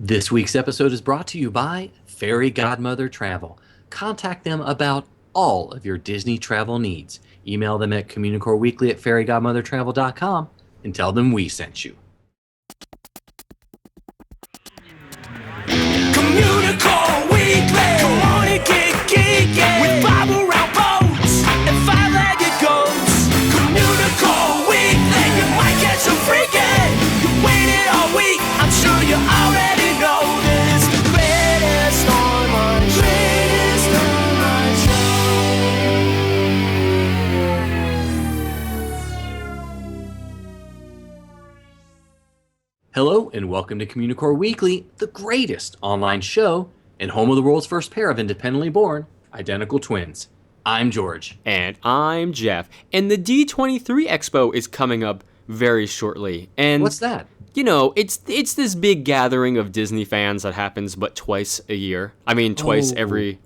This week's episode is brought to you by Fairy Godmother Travel. Contact them about all of your Disney travel needs. Email them at communicoreweekly@fairygodmothertravel.com and tell them we sent you. Communicore Weekly. Come on and get geeky with Bob around boats and five-legged goats. Communicore Weekly. You might get some freaking. You waited all week. I'm sure you already know this. Greatest online show. Hello and welcome to Communicore Weekly, the greatest online show and home of the world's first pair of independently born identical twins. I'm George. And I'm Jeff. And the D23 Expo is coming up very shortly. And What's that? you know, it's this big gathering of Disney fans that happens but twice a year. I mean, once every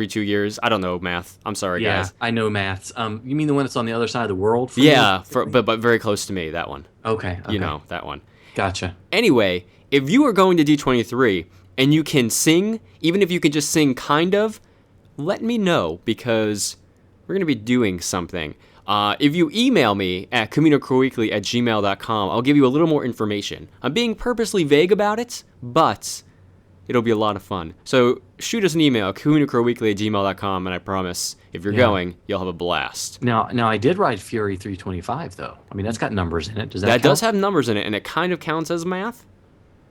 2 years. I don't know math. I'm sorry, Yeah, guys. I know maths. You mean the one that's on the other side of the world? Yeah, but very close to me, that one. Okay. You know, that one. Gotcha. Anyway, if you are going to D23 and you can sing, even if you can just sing kind of, let me know because we're going to be doing something. If you email me at communicoreweekly@gmail.com, I'll give you a little more information. I'm being purposely vague about it, but it'll be a lot of fun. So shoot us an email, communicoreweekly@gmail.com, and I promise if you're going, you'll have a blast. Now I did ride Fury 325 though. I mean, that's got numbers in it. Does that That count? does have numbers in it, and it kind of counts as math.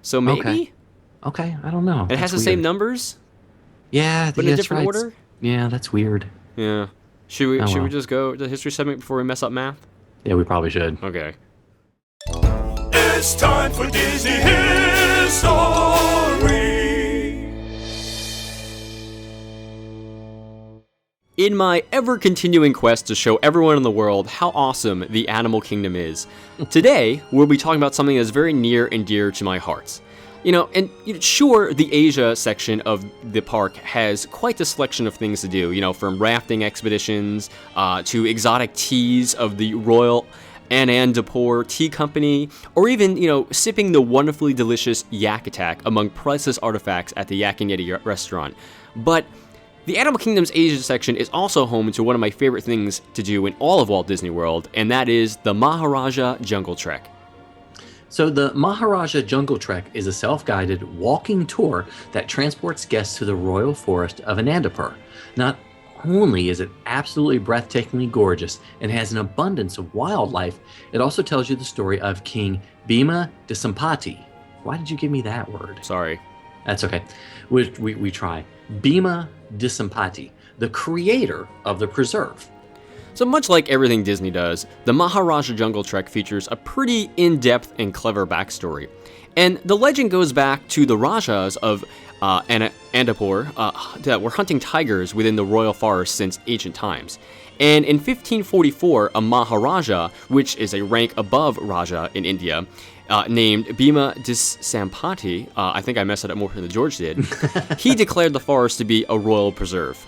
So maybe Okay, I don't know. it has the same numbers, Yeah, but in a that's different right. order. Yeah, that's weird. Yeah. Should we well. just go to the history segment before we mess up math? Yeah, we probably should. Okay. It's time for Disney History. In my ever-continuing quest to show everyone in the world how awesome the animal kingdom is, today we'll be talking about something that's very near and dear to my heart. Sure, the Asia section of the park has quite a selection of things to do, from rafting expeditions to exotic teas of the Royal Anandapur Tea Company, or even, sipping the wonderfully delicious yak attack among priceless artifacts at the Yak and Yeti restaurant. But the Animal Kingdom's Asia section is also home to one of my favorite things to do in all of Walt Disney World, and that is the Maharajah Jungle Trek. So the Maharaja Jungle Trek is a self-guided walking tour that transports guests to the royal forest of Anandapur. Not only is it absolutely breathtakingly gorgeous and has an abundance of wildlife, it also tells you the story of King Bhima Disampati. Why did you give me that word? Sorry. That's okay. We try. Bhima Disampati, the creator of the preserve. So much like everything Disney does, the Maharaja Jungle Trek features a pretty in-depth and clever backstory. And the legend goes back to the Rajas of Anandapur that were hunting tigers within the royal forest since ancient times. And in 1544, a Maharaja, which is a rank above Raja in India, named Bhima Disampati, I think I messed it up more than George did, he declared the forest to be a royal preserve.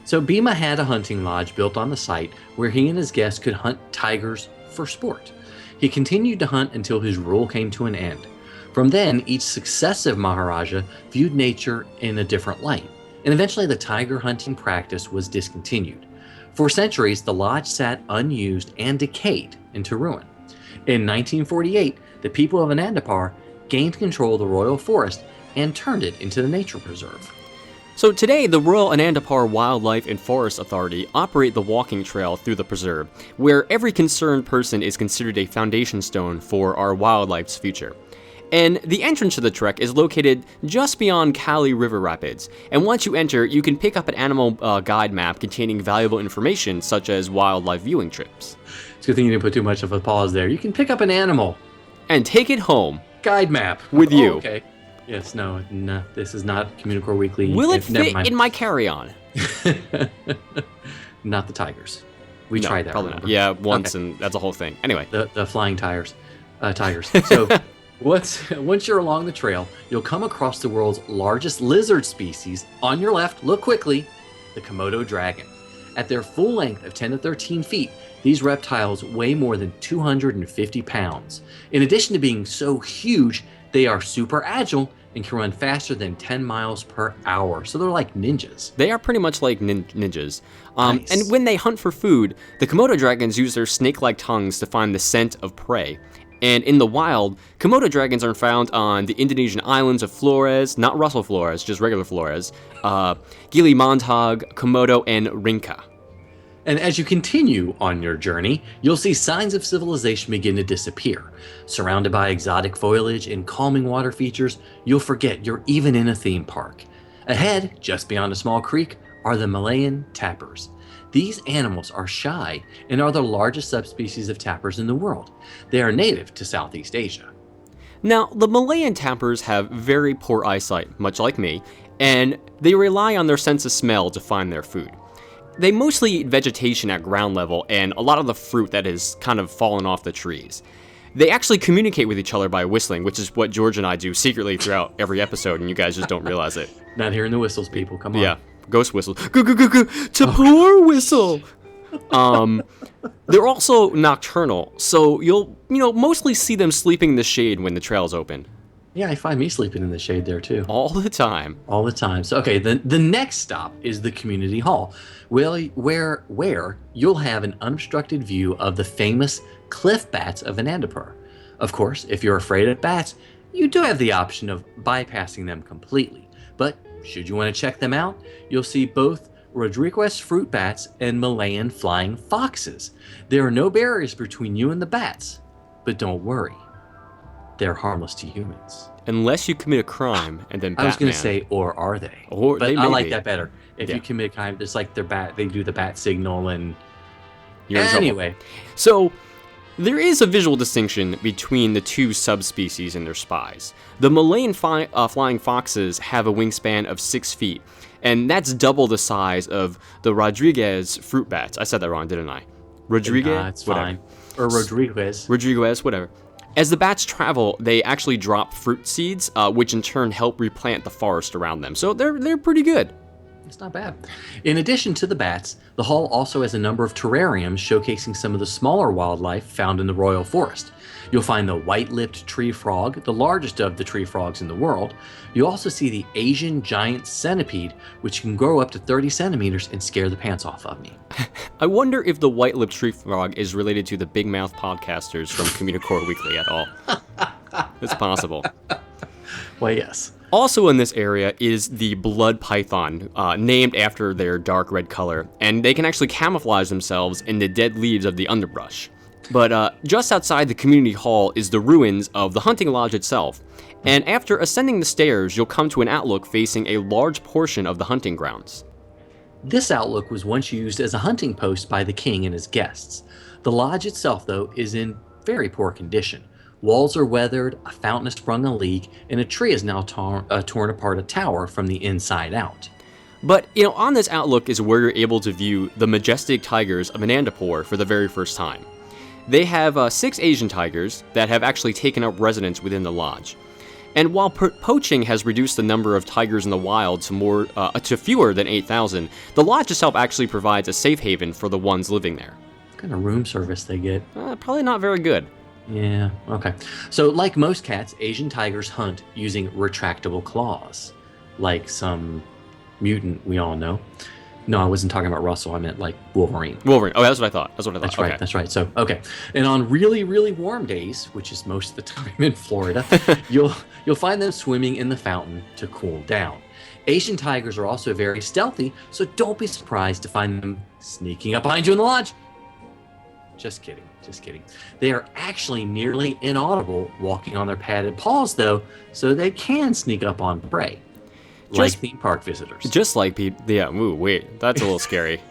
So Bhima had a hunting lodge built on the site where he and his guests could hunt tigers for sport. He continued to hunt until his rule came to an end. From then, each successive Maharaja viewed nature in a different light, and eventually the tiger hunting practice was discontinued. For centuries, the lodge sat unused and decayed into ruin. In 1948, the people of Anandapur gained control of the royal forest and turned it into the nature preserve. So today, the Royal Anandapur Wildlife and Forest Authority operate the walking trail through the preserve, where every concerned person is considered a foundation stone for our wildlife's future. And the entrance to the trek is located just beyond Kali River Rapids, and once you enter, you can pick up an animal guide map containing valuable information such as wildlife viewing trips. It's a good thing you didn't put too much of a pause there. You can pick up an animal. And take it home. Guide map. With you. Okay. Yes, no, this is not Communicore Weekly. Will it Never fit mind. in my carry-on? Not the tigers. We No, tried that. probably remember? not. Yeah, once, Okay. and that's a whole thing. Anyway. The flying tigers. So once you're along the trail, you'll come across the world's largest lizard species. On your left, look quickly, the Komodo dragon. At their full length of 10 to 13 feet, these reptiles weigh more than 250 pounds. In addition to being so huge, they are super agile and can run faster than 10 miles per hour. So they're like ninjas. They are pretty much like ninjas. Nice. And when they hunt for food, the Komodo dragons use their snake-like tongues to find the scent of prey. And in the wild, Komodo dragons are found on the Indonesian islands of Flores, not Russell Flores, just regular Flores, Gili Montag, Komodo, and Rinca. And as you continue on your journey, you'll see signs of civilization begin to disappear. Surrounded by exotic foliage and calming water features, you'll forget you're even in a theme park. Ahead, just beyond a small creek, are the Malayan tapirs. These animals are shy and are the largest subspecies of tapirs in the world. They are native to Southeast Asia. Now, the Malayan tapirs have very poor eyesight, much like me, and they rely on their sense of smell to find their food. They mostly eat vegetation at ground level and a lot of the fruit that has kind of fallen off the trees. They actually communicate with each other by whistling, which is what George and I do secretly throughout every episode, and you guys just don't realize it. Not hearing the whistles, people. Come on. Yeah, ghost whistle. Go, Tapor whistle. They're also nocturnal, so you'll mostly see them sleeping in the shade when the trail's open. Yeah, I find me sleeping in the shade there too. All the time. All the time. So, okay, the next stop is the community hall, where you'll have an unobstructed view of the famous cliff bats of Anandapur. Of course, if you're afraid of bats, you do have the option of bypassing them completely. But should you want to check them out, you'll see both Rodriguez fruit bats and Malayan flying foxes. There are no barriers between you and the bats, but don't worry. They're harmless to humans. Unless you commit a crime, and then Batman. I was going to say, or are they? But I like be. that better. If you commit a crime, it's like they do the bat signal, and You're anyway. So there is a visual distinction between the two subspecies and their spies. The Malayan flying foxes have a wingspan of 6 feet, and that's double the size of the Rodriguez fruit bats. I said that wrong, didn't I? Rodriguez? Nah, it's whatever. fine. Or Rodriguez. Rodriguez, whatever. As the bats travel, they actually drop fruit seeds, which in turn help replant the forest around them. So they're pretty good. It's not bad. In addition to the bats, the hall also has a number of terrariums showcasing some of the smaller wildlife found in the royal forest. You'll find the white-lipped tree frog, the largest of the tree frogs in the world. You'll also see the Asian giant centipede, which can grow up to 30 centimeters and scare the pants off of me. I wonder if the white-lipped tree frog is related to the big mouth podcasters from Communicore Weekly at all. It's possible. Well, yes. Also in this area is the blood python, named after their dark red color, and they can actually camouflage themselves in the dead leaves of the underbrush. But just outside the community hall is the ruins of the hunting lodge itself, and after ascending the stairs, you'll come to an outlook facing a large portion of the hunting grounds. This outlook was once used as a hunting post by the king and his guests. The lodge itself, though, is in very poor condition. Walls are weathered, a fountain has sprung a leak, and a tree has now torn apart a tower from the inside out. But, on this outlook is where you're able to view the majestic tigers of Anandapur for the very first time. They have 6 Asian tigers that have actually taken up residence within the lodge. And while poaching has reduced the number of tigers in the wild to fewer than 8,000, the lodge itself actually provides a safe haven for the ones living there. What kind of room service they get? Probably not very good. Yeah, okay. So like most cats, Asian tigers hunt using retractable claws, like some mutant we all know. No, I wasn't talking about Russell. I meant like Wolverine. Wolverine. Oh, that's what I thought. That's right. That's right. So, okay. And on really, really warm days, which is most of the time in Florida, you'll find them swimming in the fountain to cool down. Asian tigers are also very stealthy, so don't be surprised to find them sneaking up behind you in the lodge. Just kidding. They are actually nearly inaudible walking on their padded paws, though, so they can sneak up on prey. Like theme park visitors. Just like people. Yeah, ooh, wait. That's a little scary.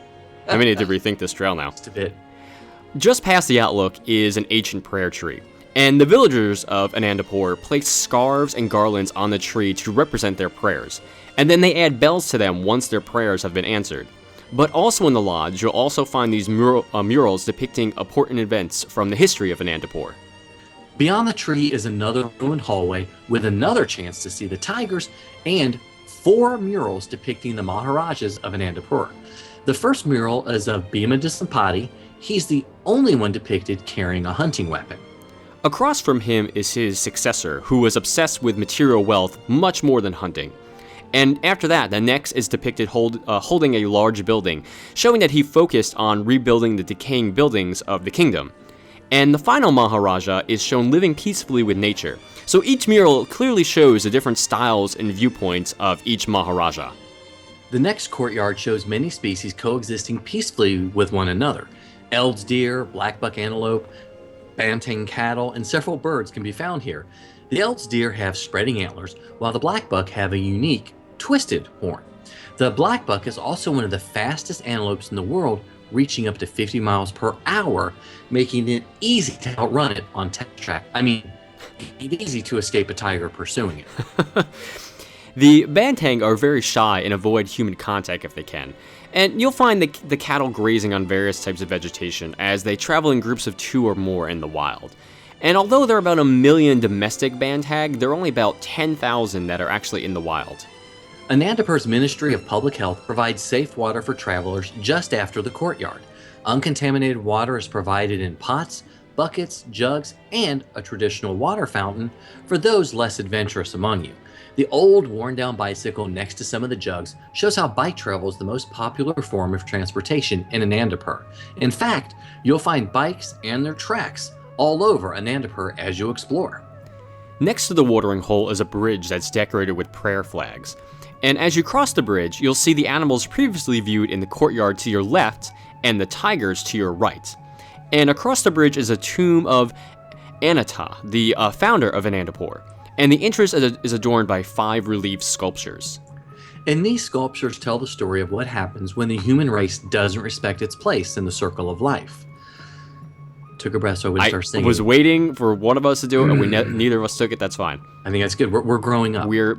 I may need to rethink this trail now. Just a bit. Just past the outlook is an ancient prayer tree. And the villagers of Anandapur place scarves and garlands on the tree to represent their prayers. And then they add bells to them once their prayers have been answered. But also in the lodge, you'll also find these murals depicting important events from the history of Anandapur. Beyond the tree is another ruined hallway with another chance to see the tigers and 4 murals depicting the Maharajas of Anandapur. The first mural is of Bhima Disampati. He's the only one depicted carrying a hunting weapon. Across from him is his successor, who was obsessed with material wealth much more than hunting. And after that, the next is depicted holding a large building, showing that he focused on rebuilding the decaying buildings of the kingdom. And the final Maharaja is shown living peacefully with nature. So each mural clearly shows the different styles and viewpoints of each Maharaja. The next courtyard shows many species coexisting peacefully with one another. Eld's deer, blackbuck antelope, banteng cattle, and several birds can be found here. The Eld's deer have spreading antlers, while the blackbuck have a unique, twisted horn. The blackbuck is also one of the fastest antelopes in the world, reaching up to 50 miles per hour, making it easy to outrun it on test track. I mean, easy to escape a tiger pursuing it. The banteng are very shy and avoid human contact if they can. And you'll find the cattle grazing on various types of vegetation as they travel in groups of 2 or more in the wild. And although there are about 1 million domestic banteng, there are only about 10,000 that are actually in the wild. Anandapu's Ministry of Public Health provides safe water for travelers just after the courtyard. Uncontaminated water is provided in pots, buckets, jugs, and a traditional water fountain for those less adventurous among you. The old, worn-down bicycle next to some of the jugs shows how bike travel is the most popular form of transportation in Anandapur. In fact, you'll find bikes and their tracks all over Anandapur as you explore. Next to the watering hole is a bridge that's decorated with prayer flags. And as you cross the bridge, you'll see the animals previously viewed in the courtyard to your left and the tigers to your right. And across the bridge is a tomb of Ananta, the founder of Anandapur. And the entrance is adorned by 5 relief sculptures. And these sculptures tell the story of what happens when the human race doesn't respect its place in the circle of life. Took a breath so I would start singing. I was waiting for one of us to do it, and neither of us took it. That's fine. I think that's good. We're growing up. We are.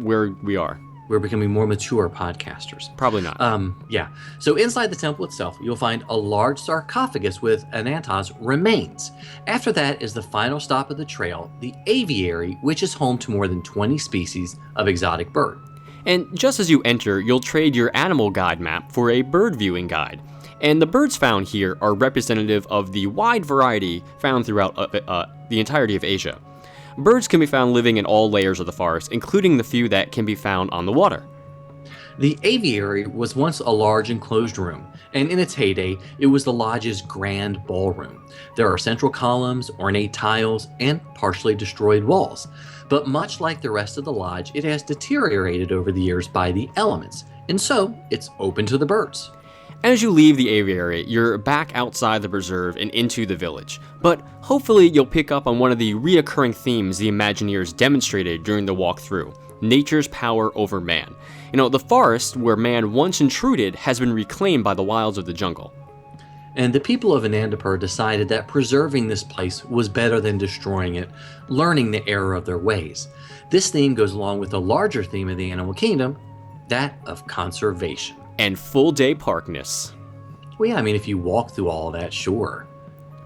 We're becoming more mature podcasters. Probably not. Yeah. So inside the temple itself, you'll find a large sarcophagus with Ananta's remains. After that is the final stop of the trail, the aviary, which is home to more than 20 species of exotic bird. And just as you enter, you'll trade your animal guide map for a bird viewing guide. And the birds found here are representative of the wide variety found throughout the entirety of Asia. Birds can be found living in all layers of the forest, including the few that can be found on the water. The aviary was once a large enclosed room, and in its heyday, it was the lodge's grand ballroom. There are central columns, ornate tiles, and partially destroyed walls. But much like the rest of the lodge, it has deteriorated over the years by the elements, and so it's open to the birds. As you leave the aviary, you're back outside the preserve and into the village. But hopefully you'll pick up on one of the reoccurring themes the Imagineers demonstrated during the walkthrough: nature's power over man. You know, the forest where man once intruded has been reclaimed by the wilds of the jungle. And the people of Anandapur decided that preserving this place was better than destroying it, learning the error of their ways. This theme goes along with the larger theme of the animal kingdom, that of conservation. And full-day parkness. Well, yeah, I mean, if you walk through all of that, sure.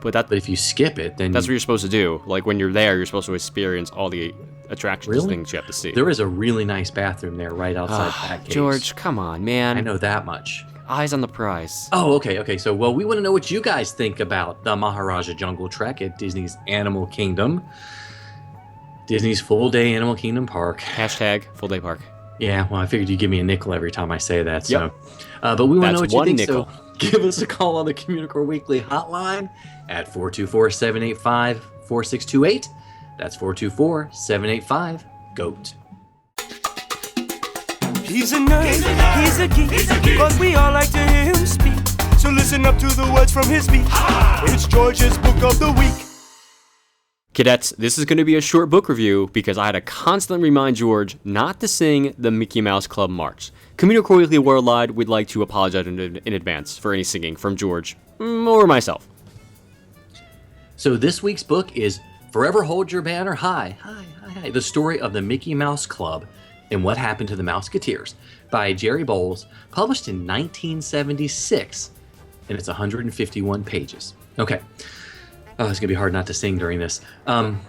But if you skip it, then... That's what you're supposed to do. Like, when you're there, you're supposed to experience all the attractions and things you have to see. There is a really nice bathroom there right outside that cave. George, come on, man. I know that much. Eyes on the prize. Oh, okay. So, well, we want to know what you guys think about the Maharajah Jungle Trek at Disney's Animal Kingdom. Disney's full-day Animal Kingdom Park. Hashtag full-day park. Yeah, well, I figured you'd give me a nickel every time I say that. So, yep. But we want to know what you think. Nickel. So give us a call on the Communicore Weekly Hotline at 424-785-4628. That's 424-785-GOAT. He's a nerd, he's a geek, but we all like to hear him speak. So listen up to the words from his speech. It's George's Book of the Week. Cadets, this is going to be a short book review because I had to constantly remind George not to sing the Mickey Mouse Club March. Communicore Weekly Worldwide would like to apologize in advance for any singing from George or myself. So this week's book is Forever Hold Your Banner High, the story of the Mickey Mouse Club and What Happened to the Mouseketeers by Jerry Bowles, published in 1976, and it's 151 pages. Okay. Oh, it's going to be hard not to sing during this. I'm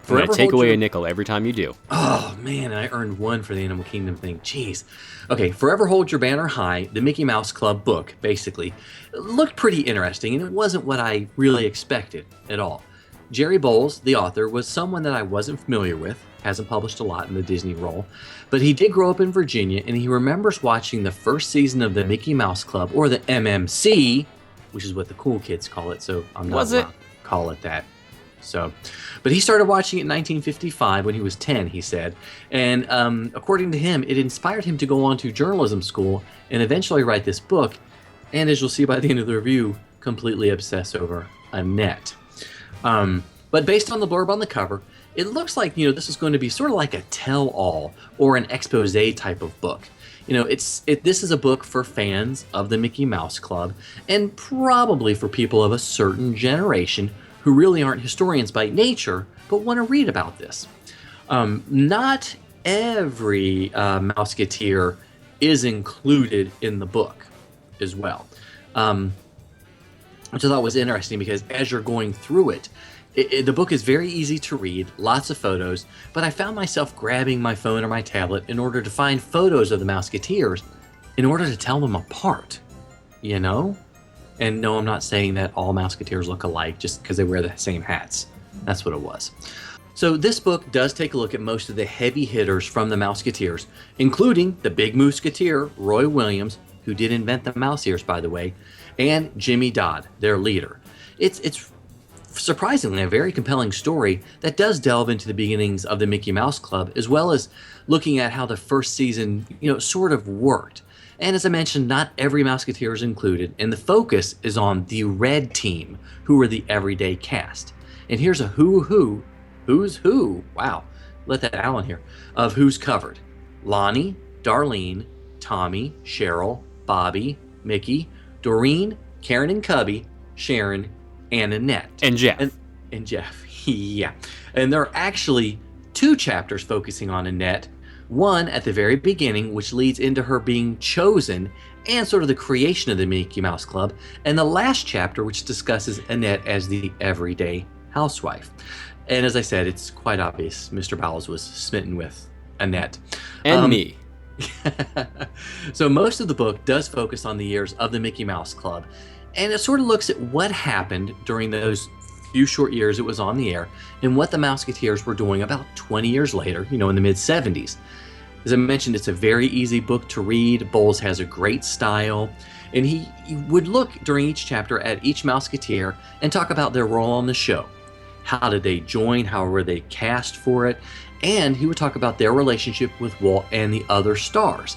going to take away a nickel every time you do. Oh, man, and I earned one for the Animal Kingdom thing. Jeez. Okay, Forever Hold Your Banner High, the Mickey Mouse Club book, basically, looked pretty interesting, and it wasn't what I really expected at all. Jerry Bowles, the author, was someone that I wasn't familiar with, hasn't published a lot in the Disney role, but he did grow up in Virginia, and he remembers watching the first season of the Mickey Mouse Club, or the MMC, which is what the cool kids call it, so I'm not allowed to call it that. So, but he started watching it in 1955 when he was 10, he said, and according to him, it inspired him to go on to journalism school and eventually write this book, and as you'll see by the end of the review, completely obsess over Annette. But based on the blurb on the cover, it looks like, this is going to be sort of like a tell-all or an expose type of book. This is a book for fans of the Mickey Mouse Club and probably for people of a certain generation who really aren't historians by nature but want to read about this. Not every Mouseketeer is included in the book as well, which I thought was interesting because as you're going through it, the book is very easy to read, lots of photos, but I found myself grabbing my phone or my tablet in order to find photos of the Mouseketeers in order to tell them apart, And no, I'm not saying that all Mouseketeers look alike just because they wear the same hats. That's what it was. So this book does take a look at most of the heavy hitters from the Mouseketeers, including the Big Mousketeer, Roy Williams, who did invent the mouse ears, by the way, and Jimmy Dodd, their leader. It's surprisingly a very compelling story that does delve into the beginnings of the Mickey Mouse Club, as well as looking at how the first season, sort of worked. And as I mentioned, not every Mouseketeer is included, and the focus is on the Red Team, who are the everyday cast. And here's a who's who, wow, let that out in here, of who's covered. Lonnie, Darlene, Tommy, Cheryl, Bobby, Mickey, Doreen, Karen and Cubby, Sharon, and Annette. And Jeff. And Jeff, yeah. And there are actually 2 chapters focusing on Annette. One at the very beginning, which leads into her being chosen and sort of the creation of the Mickey Mouse Club. And the last chapter, which discusses Annette as the everyday housewife. And as I said, it's quite obvious Mr. Bowles was smitten with Annette. And me. So most of the book does focus on the years of the Mickey Mouse Club. And it sort of looks at what happened during those few short years it was on the air and what the Mouseketeers were doing about 20 years later, in the mid-70s. As I mentioned, it's a very easy book to read. Bowles has a great style. And he would look during each chapter at each Mouseketeer and talk about their role on the show. How did they join? How were they cast for it? And he would talk about their relationship with Walt and the other stars.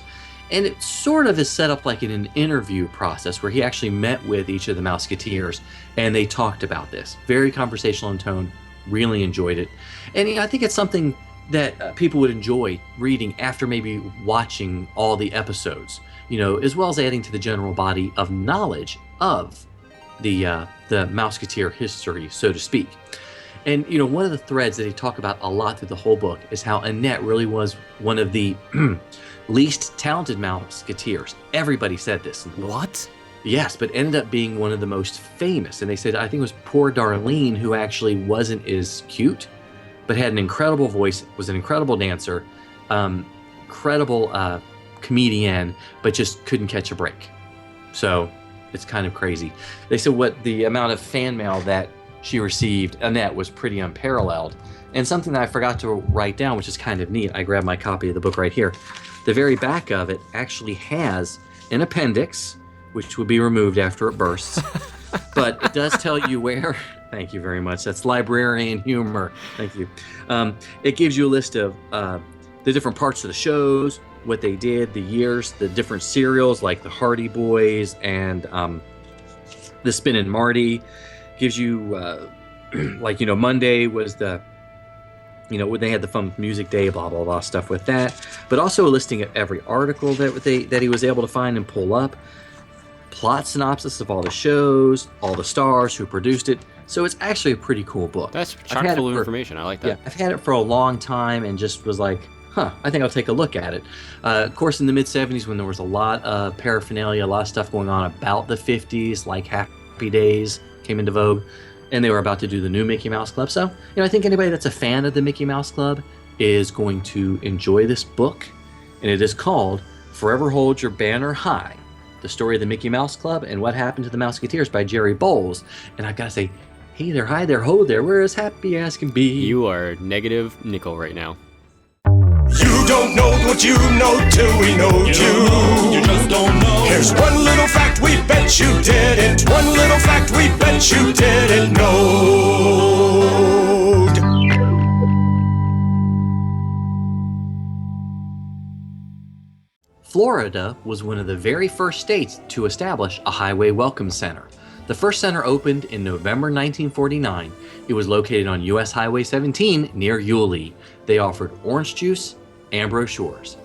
And it sort of is set up like in an interview process where he actually met with each of the Mouseketeers and they talked about this. Very conversational in tone, really enjoyed it. And I think it's something that people would enjoy reading after maybe watching all the episodes, as well as adding to the general body of knowledge of the Mouseketeer history, so to speak. And, one of the threads that he talked about a lot through the whole book is how Annette really was one of the least talented Mouseketeers. Everybody said this. What? Yes, but ended up being one of the most famous. And they said, I think it was poor Darlene, who actually wasn't as cute, but had an incredible voice, was an incredible dancer, incredible comedian, but just couldn't catch a break. So it's kind of crazy. They said what the amount of fan mail that she received, Annette, was pretty unparalleled. And something that I forgot to write down, which is kind of neat, I grabbed my copy of the book right here. The very back of it actually has an appendix, which would be removed after it bursts. But it does tell you where. Thank you very much. That's librarian humor. Thank you. It gives you a list of the different parts of the shows, what they did, the years, the different serials like the Hardy Boys and the Spin and Marty. Gives you Monday was the when they had the Fun Music Day, blah, blah, blah, stuff with that. But also a listing of every article that he was able to find and pull up. Plot synopsis of all the shows, all the stars who produced it. So it's actually a pretty cool book. That's chock full of information. I like that. Yeah, I've had it for a long time and just was like, I think I'll take a look at it. Of course, in the mid-'70s when there was a lot of paraphernalia, a lot of stuff going on about the 50s, like Happy Days came into vogue. And they were about to do the new Mickey Mouse Club. So, I think anybody that's a fan of the Mickey Mouse Club is going to enjoy this book. And it is called Forever Hold Your Banner High, the story of the Mickey Mouse Club and what happened to the Mouseketeers by Jerry Bowles. And I've got to say, Hey there, hi there, ho there, we're as happy as can be. You are negative nickel right now. You don't know what you know till we know you. You just don't know. Here's one little fact we bet you didn't. One little fact we bet you didn't know. Florida was one of the very first states to establish a highway welcome center. The first center opened in November 1949. It was located on US Highway 17 near Yulee. They offered orange juice and brochures.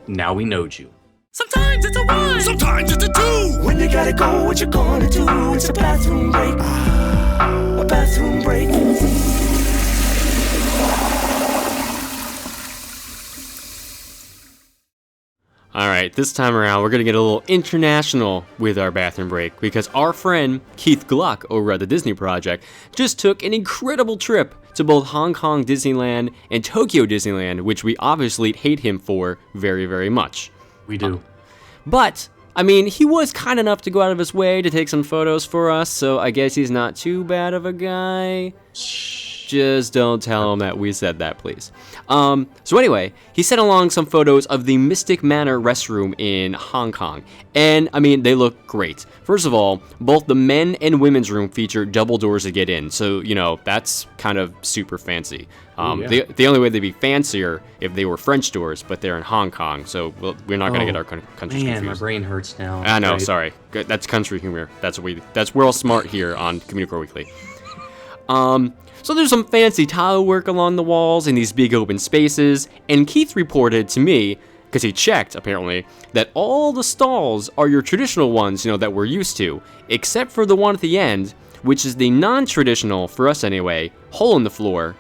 Now we know you. Sometimes it's a 1, sometimes it's a 2. When you gotta go, what you gonna do? It's a bathroom break. A bathroom break. All right, this time around, we're going to get a little international with our bathroom break because our friend Keith Gluck over at the Disney Project just took an incredible trip to both Hong Kong Disneyland and Tokyo Disneyland, which we obviously hate him for very, very much. We do. But, I mean, he was kind enough to go out of his way to take some photos for us, so I guess he's not too bad of a guy. Just don't tell him that we said that, please. So anyway, he sent along some photos of the Mystic Manor restroom in Hong Kong. And, I mean, they look great. First of all, both the men and women's room feature double doors to get in. So, you know, that's kind of super fancy. The only way they'd be fancier if they were French doors, but they're in Hong Kong. So we're not going to get our countries confused. My brain hurts now. I know, sorry. That's country humor. We're all smart here on Communicore Weekly. So there's some fancy tile work along the walls in these big open spaces, and Keith reported to me, because he checked apparently, that all the stalls are your traditional ones, you know, that we're used to, except for the one at the end, which is the non-traditional, for us anyway, hole in the floor,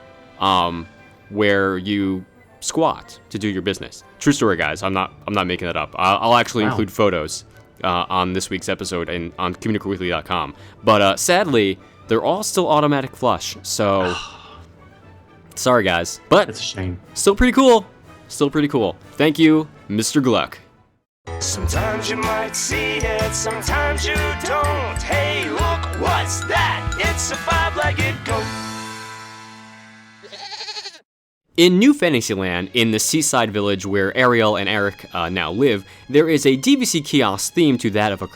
where you squat to do your business. True story, guys. I'm not making that up. I'll actually include photos on this week's episode and on CommunicoreWeekly.com. But sadly, they're all still automatic flush, so sorry guys, but it's a shame. Still pretty cool. Thank you, Mr. Gluck. Sometimes you might see it, sometimes you don't. Hey, look, what's that? It's a 5-legged goat. In New Fantasyland, in the seaside village where Ariel and Eric now live, there is a DVC kiosk themed to that of a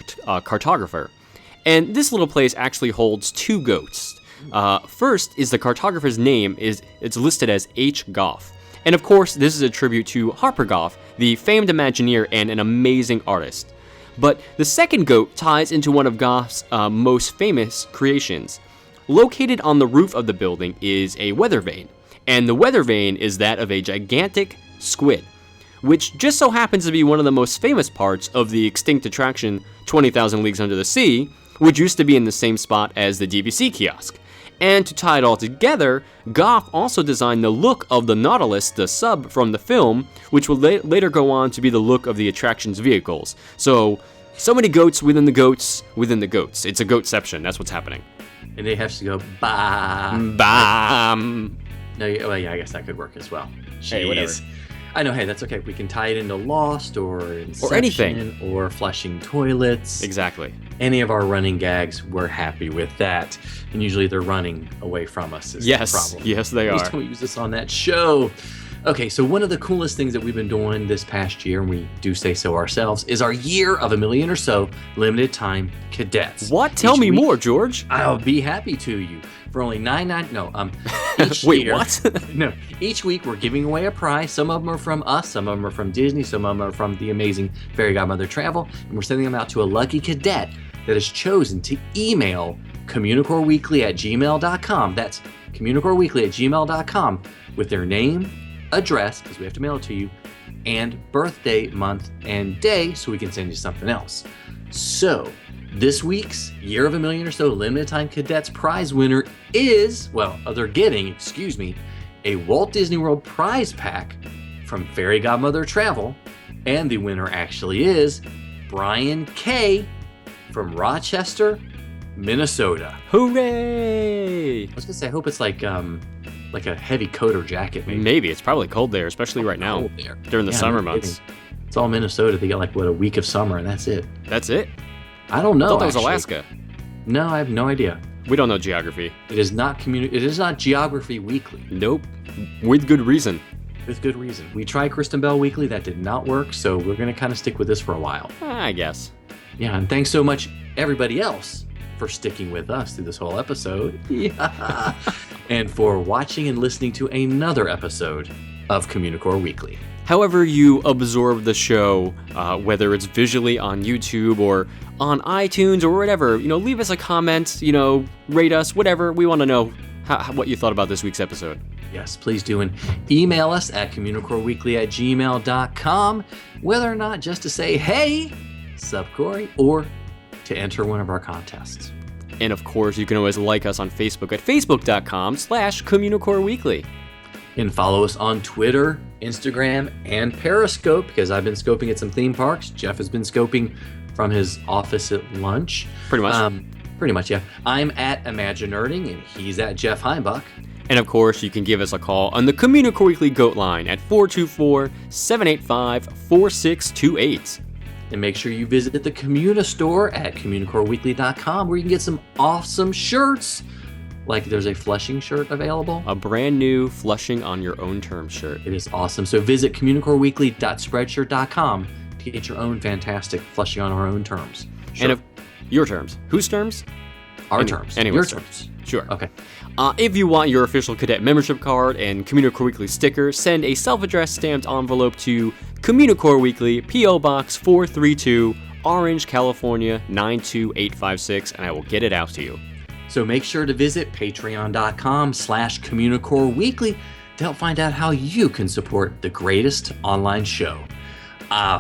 cartographer. And this little place actually holds 2 goats. First is the cartographer's name. It's listed as H. Goff. And of course, this is a tribute to Harper Goff, the famed Imagineer and an amazing artist. But the second goat ties into one of Goff's most famous creations. Located on the roof of the building is a weather vane. And the weather vane is that of a gigantic squid, which just so happens to be one of the most famous parts of the extinct attraction 20,000 Leagues Under the Sea, which used to be in the same spot as the DVC kiosk. And to tie it all together, Goff also designed the look of the Nautilus, the sub from the film, which will later go on to be the look of the attraction's vehicles. So many goats within the goats within the goats. It's a goatception, that's what's happening. And they have to go, bam. Bam. No, well, yeah, I guess that could work as well. Hey, whatever. I know, hey, that's okay. We can tie it into Lost or Inception, or anything. Or flushing toilets. Exactly. Any of our running gags, we're happy with that. And usually they're running away from us is the problem. Yes, they are. Please don't use this on that show. Okay, so one of the coolest things that we've been doing this past year, and we do say so ourselves, is our year of 1 million or so limited time cadets. What? Tell me more, George. I'll be happy to you. For only each Wait, year, what? No, each week we're giving away a prize. Some of them are from us, some of them are from Disney, some of them are from the amazing Fairy Godmother Travel, and we're sending them out to a lucky cadet that has chosen to email CommunicoreWeekly@gmail.com. That's CommunicoreWeekly@gmail.com with their name, address, because we have to mail it to you, and birthday, month, and day, so we can send you something else. So, this week's Year of 1 Million or So Limited Time Cadets prize winner is, they're getting, a Walt Disney World prize pack from Fairy Godmother Travel, and the winner actually is Brian K. from Rochester, Minnesota. Hooray! I was gonna say, I hope it's like a heavy coat or jacket, maybe. Maybe. It's probably cold there, especially right now, during the summer months. It's all Minnesota. They got a week of summer, and that's it. That's it? I don't know. I thought that was Alaska. No, I have no idea. We don't know geography. It is not Geography Weekly. Nope. With good reason. With good reason. We tried Kristen Bell Weekly. That did not work, so we're going to kind of stick with this for a while. I guess. Yeah, and thanks so much, everybody else, for sticking with us through this whole episode. Yeah. And for watching and listening to another episode of Communicore Weekly. However you absorb the show, whether it's visually on YouTube or on iTunes or whatever, leave us a comment, rate us, whatever. We want to know what you thought about this week's episode. Yes, please do. And email us at communicoreweekly@gmail.com, whether or not just to say, hey, sup, Corey, or to enter one of our contests. And of course, you can always like us on Facebook at facebook.com/Communicore Weekly. And follow us on Twitter, Instagram, and Periscope, because I've been scoping at some theme parks. Jeff has been scoping from his office at lunch. Pretty much. Pretty much, yeah. I'm at Imagine Nerding, and he's at Jeff Heimbach. And of course, you can give us a call on the Communicore Weekly Goat Line at 424-785-4628. And make sure you visit the Communa store at communicoreweekly.com, where you can get some awesome shirts. Like there's a Flushing shirt available. A brand new Flushing on Your Own Terms shirt. It is awesome. So visit communicoreweekly.spreadshirt.com to get your own fantastic Flushing on Our Own Terms shirt. And your terms. Whose terms? Our terms. Anyways, your terms. Sure. Okay. If you want your official cadet membership card and Communicore Weekly sticker, send a self-addressed stamped envelope to Communicore Weekly, P.O. Box 432, Orange, California 92856, and I will get it out to you. So make sure to visit patreon.com/Communicore Weekly to help find out how you can support the greatest online show.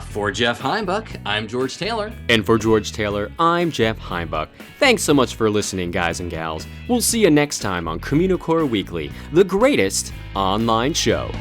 For Jeff Heimbach, I'm George Taylor. And for George Taylor, I'm Jeff Heimbach. Thanks so much for listening, guys and gals. We'll see you next time on Communicore Weekly, the greatest online show.